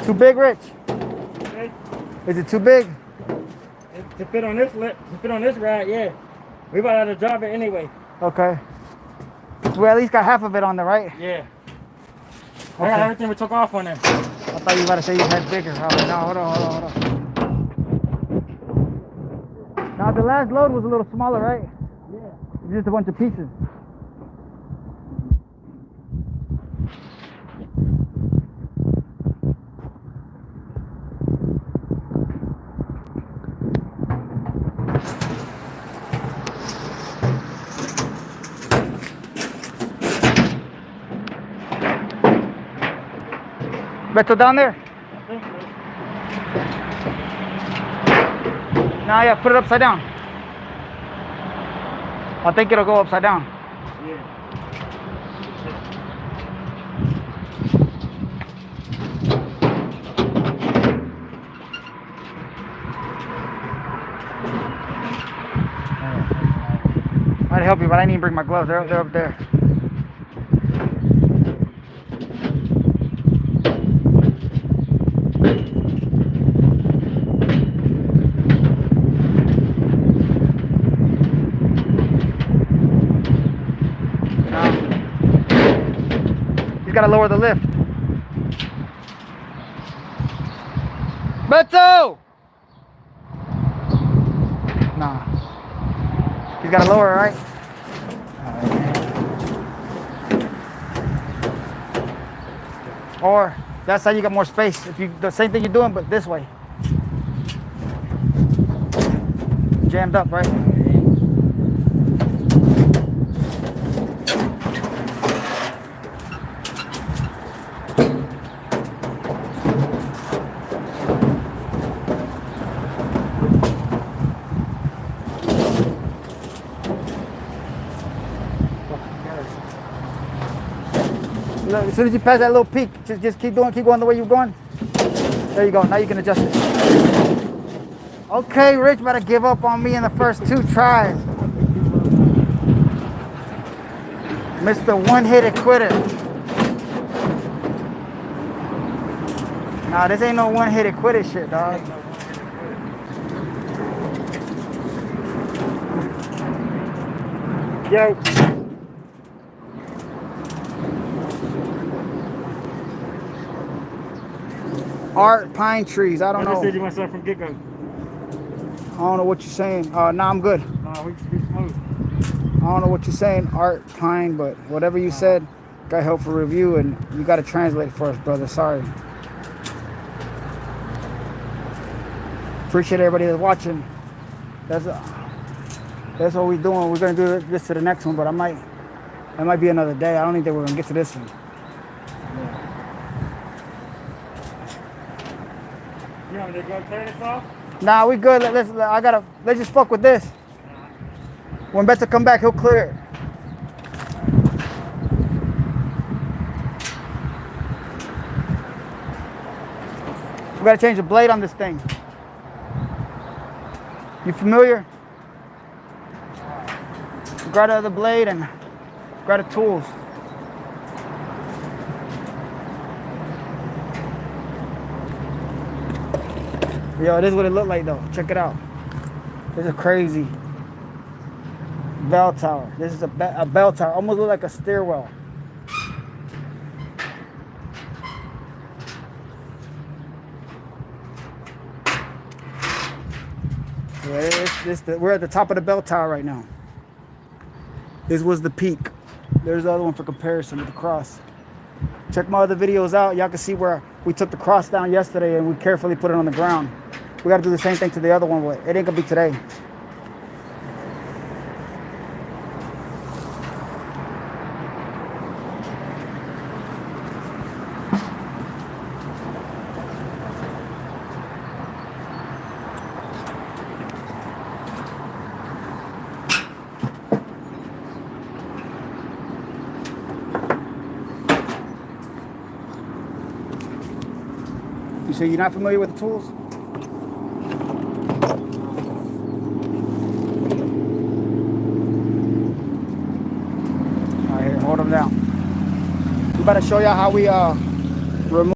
Too big, Rich? Okay. Is it too big? To fit on this ride, yeah. We about to drop it anyway. Okay. We at least got half of it on there, right? Yeah. Okay. I got everything we took off on there. I thought you were about to say you had bigger. I was like, no, hold on. Now the last load was a little smaller, right? Yeah. Just a bunch of pieces. Beto down there? Nah, yeah, put it upside down. I think it'll go upside down. Yeah. I'd help you, but I didn't even bring my gloves. They're up there. He's gotta lower the lift. Beto! Nah. He's gotta lower it, right? Or that's how you get more space. If you the same thing you're doing, but this way. Jammed up, right? Look, as soon as you pass that little peak, just keep going the way you're going. There you go. Now you can adjust it. Okay, Rich better give up on me in the first 2 tries. Mr. One-Hit Quitter. Nah, this ain't no one-hit quitter shit, dog. Yo. Art Pine Trees. I don't know. You said you want something from Get-Go. I don't know what you're saying. Nah, I'm good. Nah, we smooth. I don't know what you're saying, Art Pine, but whatever you said, got help for review, and you got to translate for us, brother. Sorry. Appreciate everybody that's watching. That's what we're doing. We're gonna do this to the next one, but it might be another day. I don't think that we're gonna get to this one. You want me to go turn this off? Nah, we good. Let's just fuck with this. When Beto come back, he'll clear it. We gotta change the blade on this thing. You familiar? Grab the other blade and grab the tools. Yo, this is what it looked like though. Check it out. This is crazy. Bell tower. This is a bell tower. Almost look like a stairwell. Yeah, we're at the top of the bell tower right now. This was the peak. There's the other one for comparison with the cross. Check my other videos out. Y'all can see where we took the cross down yesterday and we carefully put it on the ground. We got to do the same thing to the other one, but it ain't gonna be today. You say you're not familiar with the tools? All right, here, hold them down. We better show y'all how we